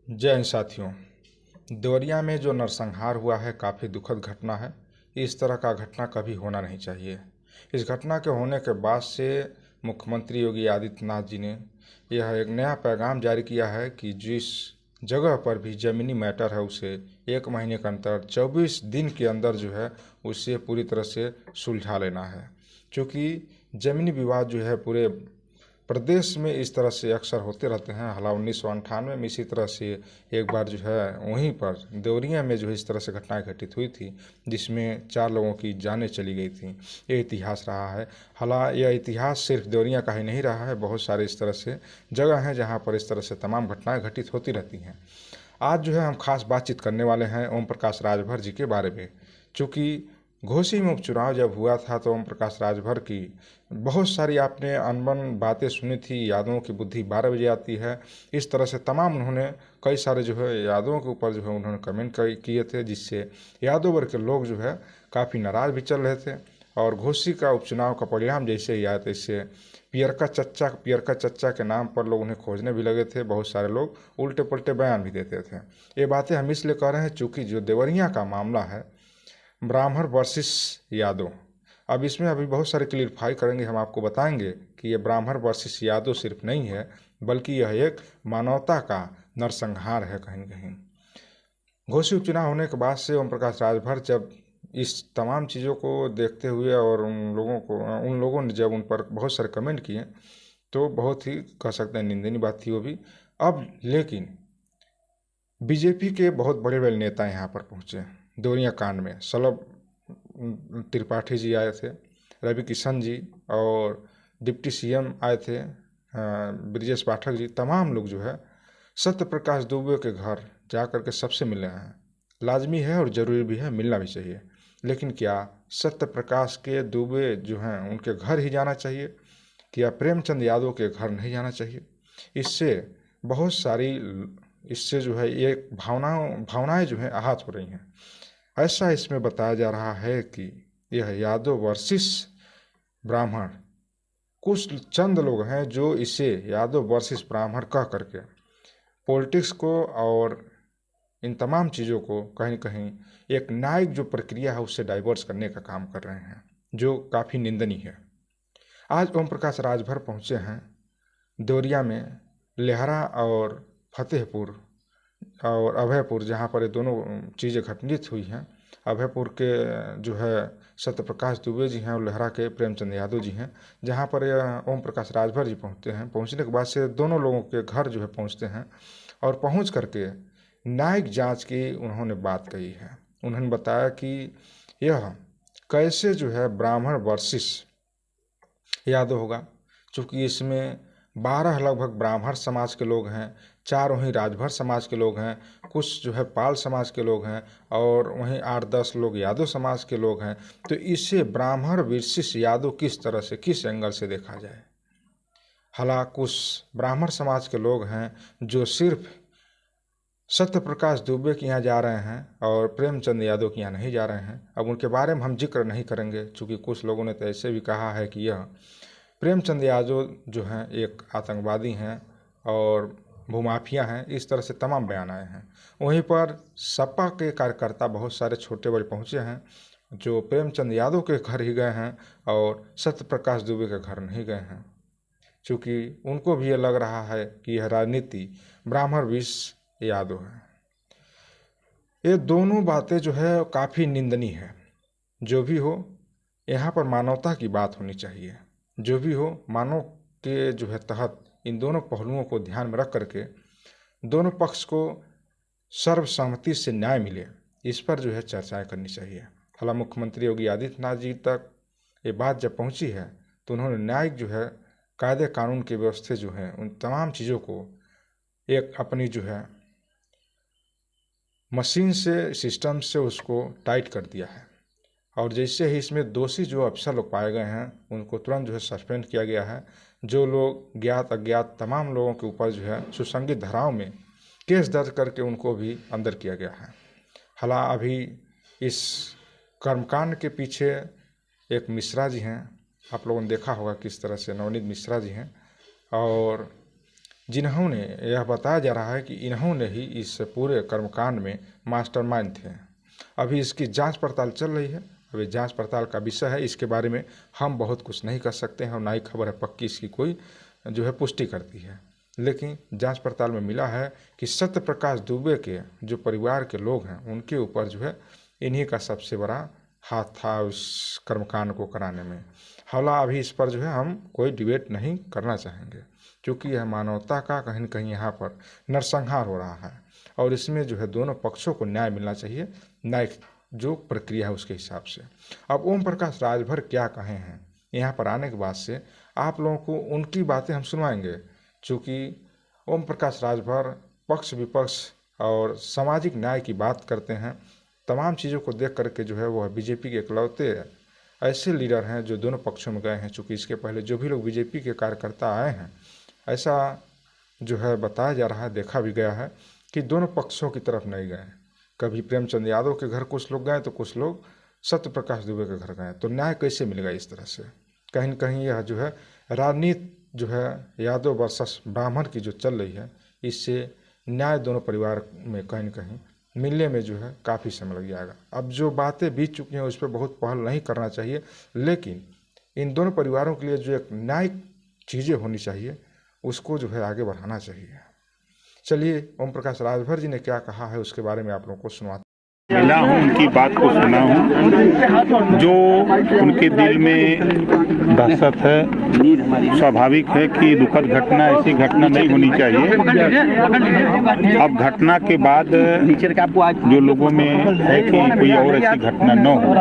जय हिंद साथियों। देवरिया में जो नरसंहार हुआ है काफ़ी दुखद घटना है। इस तरह का घटना कभी होना नहीं चाहिए। इस घटना के होने के बाद से मुख्यमंत्री योगी आदित्यनाथ जी ने यह एक नया पैगाम जारी किया है कि जिस जगह पर भी ज़मीनी मैटर है उसे 1 महीने के अंतर 24 दिन के अंदर जो है उसे पूरी तरह से सुलझा लेना है। क्योंकि ज़मीनी विवाद जो है पूरे प्रदेश में इस तरह से अक्सर होते रहते हैं। हालांकि 1998 में इसी तरह से एक बार जो है वहीं पर देवरिया में जो है इस तरह से घटनाएं घटित हुई थी जिसमें 4 लोगों की जानें चली गई थी। ये इतिहास रहा है। हालांकि यह इतिहास सिर्फ देवरिया का ही नहीं रहा है, बहुत सारे इस तरह से जगह हैं जहाँ पर इस तरह से तमाम घटनाएँ घटित होती रहती हैं। आज जो है हम खास बातचीत करने वाले हैं ओम प्रकाश राजभर जी के बारे में। चूँकि घोसी में उपचुनाव जब हुआ था तो ओम प्रकाश राजभर की बहुत सारी आपने अनबन बातें सुनी थी। यादवों की बुद्धि 12 बजे आती है, इस तरह से तमाम उन्होंने कई सारे जो है यादवों के ऊपर जो है उन्होंने कमेंट किए थे, जिससे यादव वर्ग के लोग जो है काफ़ी नाराज़ भी चल रहे थे। और घोसी का उपचुनाव का परिणाम जैसे ही आया तैसे पियरका चच्चा के नाम पर लोग उन्हें खोजने भी लगे थे। बहुत सारे लोग उल्टे पुल्टे बयान भी देते थे। ये बातें हम इसलिए कह रहे हैं चूँकि जो देवरिया का मामला है ब्राह्मण वर्सेस यादव, अब इसमें अभी बहुत सारे क्लियरफाई करेंगे। हम आपको बताएंगे कि ये ब्राह्मण वर्सेस यादव सिर्फ नहीं है, बल्कि यह एक मानवता का नरसंहार है कहीं न कहीं। घोसी उपचुनाव होने के बाद से ओम प्रकाश राजभर जब इस तमाम चीज़ों को देखते हुए और उन लोगों ने जब उन पर बहुत सारे कमेंट किए तो बहुत ही कह सकते हैं निंदनीय बात थी वो भी। अब लेकिन बीजेपी के बहुत बड़े बड़े नेता यहाँ पर पहुँचे देवरिया कांड में। सलभ त्रिपाठी जी आए थे, रवि किशन जी और डिप्टी सीएम आए थे ब्रजेश पाठक जी। तमाम लोग जो है सत्य प्रकाश दुबे के घर जा कर के सबसे मिले हैं। लाजमी है और ज़रूरी भी है, मिलना भी चाहिए। लेकिन क्या सत्य प्रकाश के दुबे जो हैं उनके घर ही जाना चाहिए, क्या प्रेमचंद यादव के घर नहीं जाना चाहिए? इससे बहुत सारी इससे जो है ये भावनाएं जो है आहत हो रही हैं। ऐसा इसमें बताया जा रहा है कि यह यादव वर्सेस ब्राह्मण, कुछ चंद लोग हैं जो इसे यादव वर्सेस ब्राह्मण कह करके पॉलिटिक्स को और इन तमाम चीज़ों को कहीं न कहीं एक न्यायिक जो प्रक्रिया है उससे डाइवर्स करने का काम कर रहे हैं, जो काफ़ी निंदनीय है। आज ओम प्रकाश राजभर पहुँचे हैं देवरिया में लेहरा और फतेहपुर और अभयपुर, जहाँ पर ये दोनों चीज़ें घटित हुई हैं। अभयपुर के जो है सत्य प्रकाश दुबे जी हैं और लेहरा के प्रेमचंद यादव जी हैं, जहाँ पर ओम प्रकाश राजभर जी पहुँचते हैं। पहुँचने के बाद से दोनों लोगों के घर जो है पहुँचते हैं और पहुँच करके न्यायिक जांच की उन्होंने बात कही है। उन्होंने बताया कि यह कैसे जो है ब्राह्मण वर्सेस यादव होगा, चूँकि इसमें 12 लगभग ब्राह्मण समाज के लोग हैं, 4 वहीं राजभर समाज के लोग हैं, कुछ जो है पाल समाज के लोग हैं और वहीं 8-10 लोग यादव समाज के लोग हैं। तो इसे ब्राह्मण वर्सेस यादव किस तरह से, किस एंगल से देखा जाए? हालांकि कुछ ब्राह्मण समाज के लोग हैं जो सिर्फ सत्य प्रकाश दुबे के यहाँ जा रहे हैं और प्रेमचंद यादव के यहाँ नहीं जा रहे हैं। अब उनके बारे में हम जिक्र नहीं करेंगे, चूँकि कुछ लोगों ने तो ऐसे भी कहा है कि यह प्रेमचंद यादव जो हैं एक आतंकवादी हैं और भूमाफिया हैं, इस तरह से तमाम बयान आए हैं। वहीं पर सपा के कार्यकर्ता बहुत सारे छोटे बड़े पहुँचे हैं जो प्रेमचंद यादव के घर ही गए हैं और सत्य प्रकाश दुबे के घर नहीं गए हैं, क्योंकि उनको भी ये लग रहा है कि यह राजनीति ब्राह्मण विष यादव है। ये दोनों बातें जो है काफ़ी निंदनीय है। जो भी हो, यहाँ पर मानवता की बात होनी चाहिए। जो भी हो, मानव के जो है तहत इन दोनों पहलुओं को ध्यान में रख करके दोनों पक्ष को सर्वसम्मति से न्याय मिले, इस पर जो है चर्चाएं करनी चाहिए। हालांकि मुख्यमंत्री योगी आदित्यनाथ जी तक ये बात जब पहुंची है तो उन्होंने न्यायिक जो है कायदे कानून की व्यवस्था जो है उन तमाम चीज़ों को एक अपनी जो है मशीन से, सिस्टम से उसको टाइट कर दिया है। और जैसे ही इसमें दोषी जो अफसर लोग पाए गए हैं उनको तुरंत जो है सस्पेंड किया गया है। जो लोग ज्ञात अज्ञात तमाम लोगों के ऊपर जो है सुसंगत धाराओं में केस दर्ज करके उनको भी अंदर किया गया है। हालांकि अभी इस कर्मकांड के पीछे एक मिश्रा जी हैं, आप लोगों ने देखा होगा किस तरह से, नवनीत मिश्रा जी हैं, और जिन्होंने, यह बताया जा रहा है कि इन्होंने ही इस पूरे कर्मकांड में मास्टरमाइंड थे। अभी इसकी जांच पड़ताल चल रही है, अभी जांच पड़ताल का विषय है, इसके बारे में हम बहुत कुछ नहीं कर सकते हैं और ना ही खबर है पक्की इसकी कोई जो है पुष्टि करती है। लेकिन जांच पड़ताल में मिला है कि सत्य प्रकाश दुबे के जो परिवार के लोग हैं उनके ऊपर जो है इन्हीं का सबसे बड़ा हाथ था उस कर्मकांड को कराने में। हालांकि अभी इस पर जो है हम कोई डिबेट नहीं करना चाहेंगे, क्योंकि यह मानवता का कहीं न कहीं यहाँ पर नरसंहार हो रहा है और इसमें जो है दोनों पक्षों को न्याय मिलना चाहिए, न्यायिक जो प्रक्रिया है उसके हिसाब से। अब ओम प्रकाश राजभर क्या कहे हैं, यहाँ पर आने के बाद से आप लोगों को उनकी बातें हम सुनवाएंगे, क्योंकि ओम प्रकाश राजभर पक्ष विपक्ष और सामाजिक न्याय की बात करते हैं। तमाम चीज़ों को देख करके जो है वह बीजेपी के इकलौते ऐसे लीडर हैं जो दोनों पक्षों में गए हैं, चूँकि इसके पहले जो भी लोग बीजेपी के कार्यकर्ता आए हैं, ऐसा जो है बताया जा रहा है, देखा भी गया है कि दोनों पक्षों की तरफ नहीं गए। कभी प्रेमचंद यादव के घर कुछ लोग गए तो कुछ लोग सत्य प्रकाश दुबे के घर गए, तो न्याय कैसे मिलेगा इस तरह से? कहीं न कहीं यह जो है राजनीति जो है यादव वर्सेस ब्राह्मण की जो चल रही है, इससे न्याय दोनों परिवार में कहीं न कहीं मिलने में जो है काफ़ी समय लग जाएगा। अब जो बातें बीत चुकी हैं उस पर बहुत पहल नहीं करना चाहिए, लेकिन इन दोनों परिवारों के लिए जो एक न्यायिक चीज़ें होनी चाहिए उसको जो है आगे बढ़ाना चाहिए। चलिए ओम प्रकाश राजभर जी ने क्या कहा है उसके बारे में आप लोगों को सुनवाते। मिला हूँ, उनकी बात को सुना हूँ, जो उनके दिल में दहशत है। स्वाभाविक है कि दुखद घटना, ऐसी घटना नहीं होनी चाहिए। अब घटना के बाद जो लोगों में है कि कोई और ऐसी घटना न हो,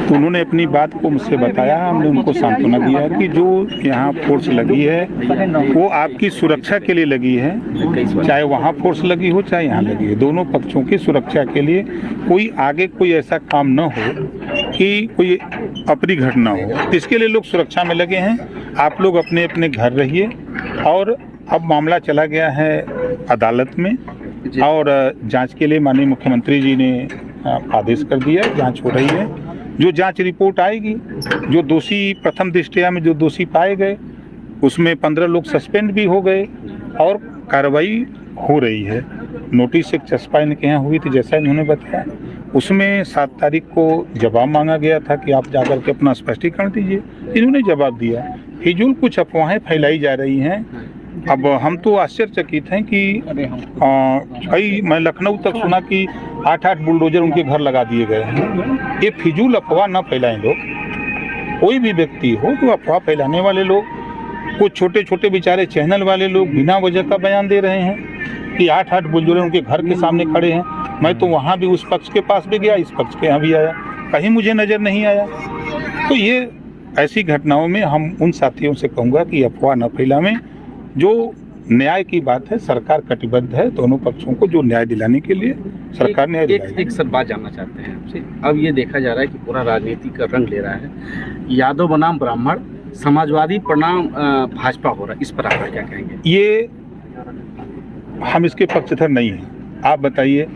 तो उन्होंने अपनी बात को मुझसे बताया। हमने उनको सांत्वना दिया कि जो यहाँ फोर्स लगी है वो आपकी सुरक्षा के लिए लगी है, चाहे वहाँ फोर्स लगी हो चाहे यहाँ लगी है, दोनों पक्षों की सुरक्षा के लिए। कोई आगे कोई ऐसा काम न हो कि कोई अप्रिय घटना हो, इसके लिए लोग सुरक्षा में लगे हैं। आप लोग अपने अपने घर रहिए। और अब मामला चला गया है अदालत में और जांच के लिए माननीय मुख्यमंत्री जी ने आदेश कर दिया, जांच हो रही है। जो जांच रिपोर्ट आएगी, जो दोषी प्रथम दृष्टया में जो दोषी पाए गए उसमें 15 लोग सस्पेंड भी हो गए और कार्रवाई हो रही है। नोटिस एक चस्पा इनके यहाँ हुई थी, जैसा इन्होंने बताया। उसमें 7 तारीख को जवाब मांगा गया था कि आप जाकर के अपना स्पष्टीकरण दीजिए। इन्होंने जवाब दिया। फिजूल कुछ अफवाहें फैलाई जा रही हैं। अब हम तो आश्चर्यचकित हैं कि मैं लखनऊ तक सुना कि 8-8 बुलडोजर उनके घर लगा दिए गए हैं। ये फिजूल अफवाह न फैलाएं लोग। कोई भी व्यक्ति हो तो अफवाह फैलाने वाले लोग, कुछ छोटे छोटे बेचारे चैनल वाले लोग बिना वजह का बयान दे रहे हैं कि 8-8 बुलडोजर उनके घर के सामने खड़े हैं। मैं तो वहाँ भी उस पक्ष के पास भी गया, इस पक्ष के यहाँ भी आया, कहीं मुझे नज़र नहीं आया। तो ये ऐसी घटनाओं में हम उन साथियों से कहूँगा कि अफवाह न फैलावें। जो न्याय की बात है, सरकार कटिबद्ध है दोनों पक्षों को जो न्याय दिलाने के लिए। सरकार न्याय दिलाएगी। एक सर बात जानना चाहते हैं आपसे। अब ये देखा जा रहा है कि पूरा राजनीति का रंग ले रहा है, यादव बनाम ब्राह्मण, समाजवादी प्रणाम भाजपा हो रहा है, इस पर आप क्या कहेंगे? ये हम इसके पक्षधर नहीं हैं। आप बताइए,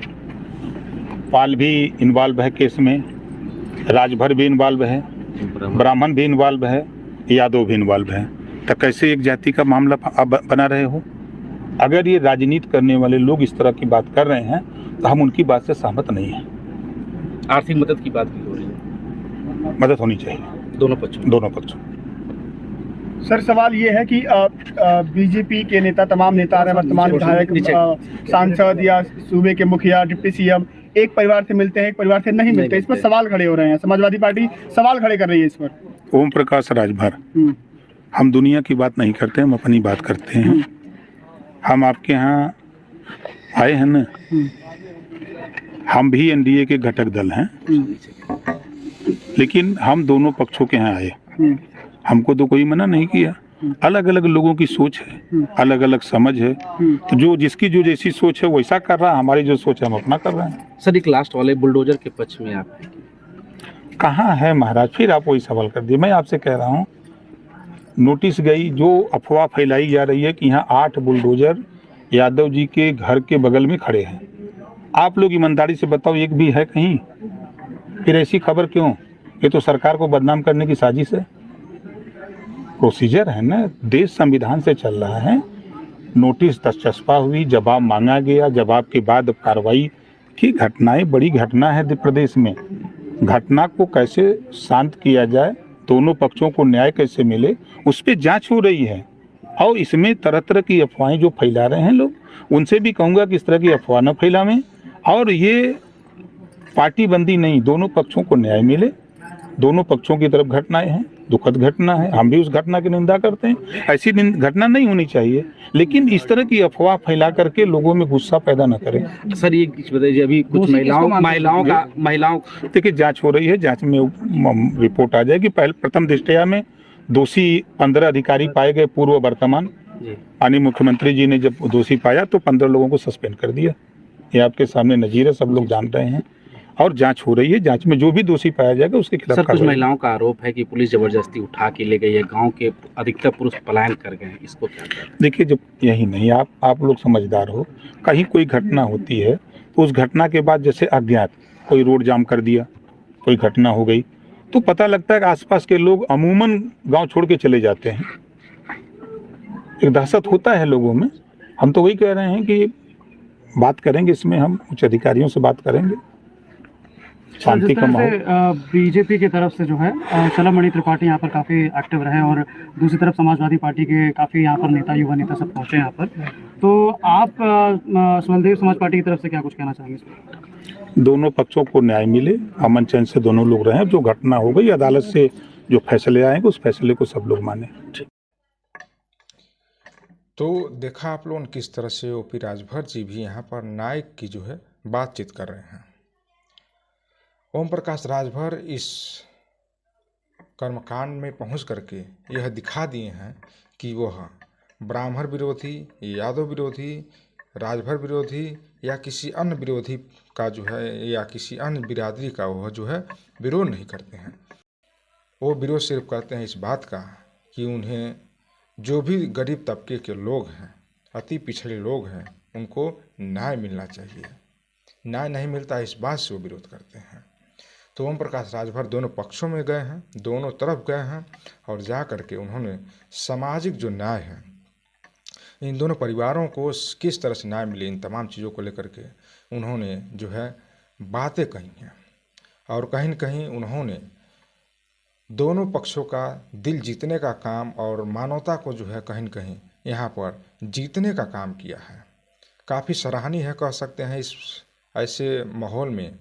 पाल भी इन्वॉल्व है केस में, राजभर भी इन्वॉल्व है, ब्राह्मण भी इन्वॉल्व है, यादव भी इन्वॉल्व है, तो कैसे एक जाति का मामला बना रहे हो? अगर ये राजनीति करने वाले लोग इस तरह की बात कर रहे हैं तो हम उनकी बात से सहमत नहीं हैं। आर्थिक मदद की बात भी हो रही है, मदद होनी चाहिए दोनों पक्षों। सर सवाल ये है कि बीजेपी के नेता, तमाम नेता रहे, वर्तमान विधायक, सांसद या सूबे के मुखिया, डिप्टी सीएम एक परिवार से मिलते हैं, एक परिवार से नहीं मिलते। इस पर सवाल खड़े हो रहे हैं, समाजवादी पार्टी सवाल खड़े कर रही है इस पर। ओम प्रकाश राजभर, हम दुनिया की बात नहीं करते, हम अपनी बात करते हैं। हम आपके यहाँ आए हैं ना, हम भी एनडीए के घटक दल हैं, लेकिन हम दोनों पक्षों के यहाँ आए। हमको तो कोई मना नहीं किया। अलग अलग लोगों की सोच है, अलग अलग समझ है, तो जो जिसकी जो जैसी सोच है वैसा कर रहा है। हमारी जो सोच है हम अपना कर रहे हैं। सर एक लास्ट वाले बुलडोजर के पक्ष में आप कहाँ है महाराज? फिर आप वही सवाल कर दिए। मैं आपसे कह रहा हूँ, नोटिस गई, जो अफवाह फैलाई जा रही है कि यहाँ 8 बुलडोजर यादव जी के घर के बगल में खड़े हैं। आप लोग ईमानदारी से बताओ, एक भी है कहीं? फिर ऐसी खबर क्यों? ये तो सरकार को बदनाम करने की साजिश है। प्रोसीजर है ना, देश संविधान से चल रहा है। नोटिस तस्चस्पा हुई, जवाब मांगा गया, जवाब के बाद कार्रवाई की। घटनाएं बड़ी घटना है प्रदेश में। घटना को कैसे शांत किया जाए, दोनों पक्षों को न्याय कैसे मिले, उस पर जांच हो रही है। और इसमें तरह तरह की अफवाहें जो फैला रहे हैं लोग, उनसे भी कहूँगा कि इस तरह की अफवाह न फैलावें। और ये पार्टी बंदी नहीं, दोनों पक्षों को न्याय मिले। दोनों पक्षों की तरफ घटनाएं हैं, दुखद घटना है, हम भी उस घटना की निंदा करते हैं। ऐसी घटना नहीं होनी चाहिए, लेकिन इस तरह की अफवाह फैला करके लोगों में गुस्सा पैदा न करें। सर ये कुछ बताइए, अभी कुछ महिलाओं देखिए जांच हो रही है, जांच में रिपोर्ट आ जाएगी। पहले प्रथम दृष्टया में दोषी 15 अधिकारी पाए गए, पूर्व वर्तमान। माननीय मुख्यमंत्री जी ने जब दोषी पाया तो 15 लोगों को सस्पेंड कर दिया। ये आपके सामने नजीर है, सब लोग जान रहे हैं। और जांच हो रही है, जांच में जो भी दोषी पाया जाएगा उसके खिलाफ। सर कुछ महिलाओं का आरोप है कि पुलिस जबरदस्ती उठा के ले गई है, गांव के अधिकतर पुरुष पलायन कर गए हैं, इसको क्या कहते हैं? देखिए, जब यही नहीं, आप लोग समझदार हो, कहीं कोई घटना होती है तो उस घटना के बाद जैसे अज्ञात कोई रोड जाम कर दिया, कोई घटना हो गई, तो पता लगता है कि आसपास के लोग अमूमन गांव छोड़ के चले जाते हैं। एक दहशत होता है लोगों में। हम तो वही कह रहे हैं कि बात करेंगे, इसमें हम उच्च अधिकारियों से बात करेंगे, शांति का माहौल। बीजेपी की तरफ से जो है चलमणि त्रिपाठी यहाँ पर काफ़ी एक्टिव रहे, और दूसरी तरफ समाजवादी पार्टी के काफ़ी यहाँ पर नेता, युवा नेता सब पहुँचे यहाँ पर। तो आप स्वदेव समाज पार्टी की तरफ से क्या कुछ कहना चाहेंगे? दोनों पक्षों को न्याय मिले, अमन चैन से दोनों लोग रहें। जो घटना हो गई, अदालत से जो फैसले आएंगे उस फैसले को सब लोग माने। तो देखा आप लोगों ने किस तरह से ओपी राजभर जी भी यहाँ पर न्याय की जो है बातचीत कर रहे हैं। ओम प्रकाश राजभर इस कर्मकांड में पहुंच करके यह दिखा दिए हैं कि वह ब्राह्मण विरोधी, यादव विरोधी, राजभर विरोधी या किसी अन्य विरोधी का जो है, या किसी अन्य बिरादरी का वह जो है विरोध नहीं करते हैं। वो विरोध सिर्फ करते हैं इस बात का कि उन्हें जो भी गरीब तबके के लोग हैं, अति पिछड़े लोग हैं, उनको न्याय मिलना चाहिए। न्याय नहीं मिलता, इस बात से वो विरोध करते हैं। तो ओम प्रकाश राजभर दोनों पक्षों में गए हैं, दोनों तरफ गए हैं, और जा करके उन्होंने सामाजिक जो न्याय है, इन दोनों परिवारों को किस तरह से न्याय मिले, इन तमाम चीज़ों को लेकर के उन्होंने जो है बातें कही हैं। और कहीं न कहीं उन्होंने दोनों पक्षों का दिल जीतने का काम और मानवता को जो है कहीं न कहीं यहाँ पर जीतने का काम किया है। काफ़ी सराहनीय है, कह सकते हैं। इस ऐसे माहौल में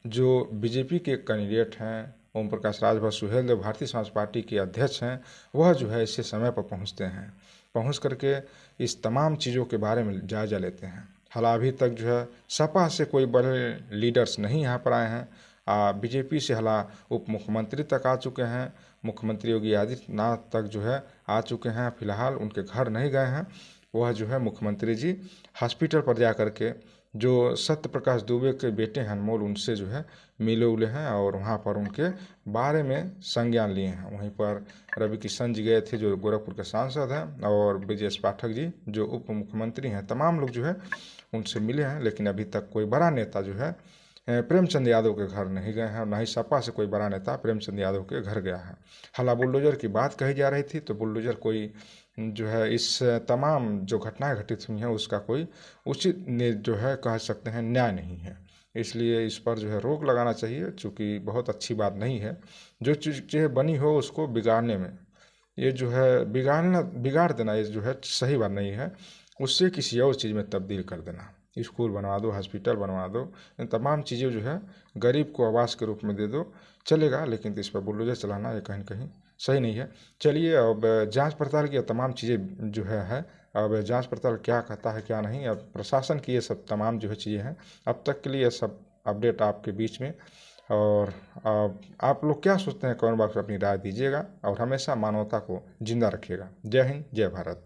जो बीजेपी के कैंडिडेट हैं, ओम प्रकाश राजभर, सुहेलदेव भारतीय समाज पार्टी के अध्यक्ष हैं, वह जो है इसे समय पर पहुंचते हैं, पहुंच करके इस तमाम चीज़ों के बारे में जायजा लेते हैं। हालांकि अभी तक जो है सपा से कोई बड़े लीडर्स नहीं यहाँ पर आए हैं। बीजेपी से हालांकि उप मुख्यमंत्री तक आ चुके हैं, मुख्यमंत्री योगी आदित्यनाथ तक जो है आ चुके हैं। फिलहाल उनके घर नहीं गए हैं। वह जो है मुख्यमंत्री जी हॉस्पिटल पर जा करके जो सत्य प्रकाश दुबे के बेटे हैं अनमोल, उनसे जो है मिले उले हैं और वहाँ पर उनके बारे में संज्ञान लिए हैं। वहीं पर रवि किशन जी गए थे, जो गोरखपुर के सांसद हैं, और ब्रजेश पाठक जी जो उप मुख्यमंत्री हैं, तमाम लोग जो है उनसे मिले हैं। लेकिन अभी तक कोई बड़ा नेता जो है प्रेमचंद यादव के घर नहीं गए हैं, और न ही सपा से कोई बड़ा नेता प्रेमचंद यादव के घर गया है। हालांकि बुलडोजर की बात कही जा रही थी, तो बुलडोजर कोई जो है इस तमाम जो घटनाएं घटित हुई हैं उसका कोई उचित जो है कह सकते हैं न्याय नहीं है। इसलिए इस पर जो है रोक लगाना चाहिए, चूँकि बहुत अच्छी बात नहीं है। जो चीज़ें बनी हो उसको बिगाड़ने में, ये जो है बिगाड़ देना, ये जो है सही बात नहीं है। उससे किसी और चीज़ में तब्दील कर देना, स्कूल बनवा दो, हॉस्पिटल बनवा दो, इन तमाम चीज़ें जो है गरीब को आवास के रूप में दे दो, चलेगा। लेकिन इस पर बुलडोजर चलाना ये कहीं कहीं सही नहीं है। चलिए, अब जांच पड़ताल की तमाम चीज़ें जो है अब जांच पड़ताल क्या कहता है क्या नहीं, अब प्रशासन की ये सब तमाम जो है चीज़ें हैं। अब तक के लिए सब अपडेट आपके बीच में, और आप लोग क्या सोचते हैं कमेंट बॉक्स में अपनी राय दीजिएगा, और हमेशा मानवता को जिंदा रखिएगा। जय हिंद, जय भारत।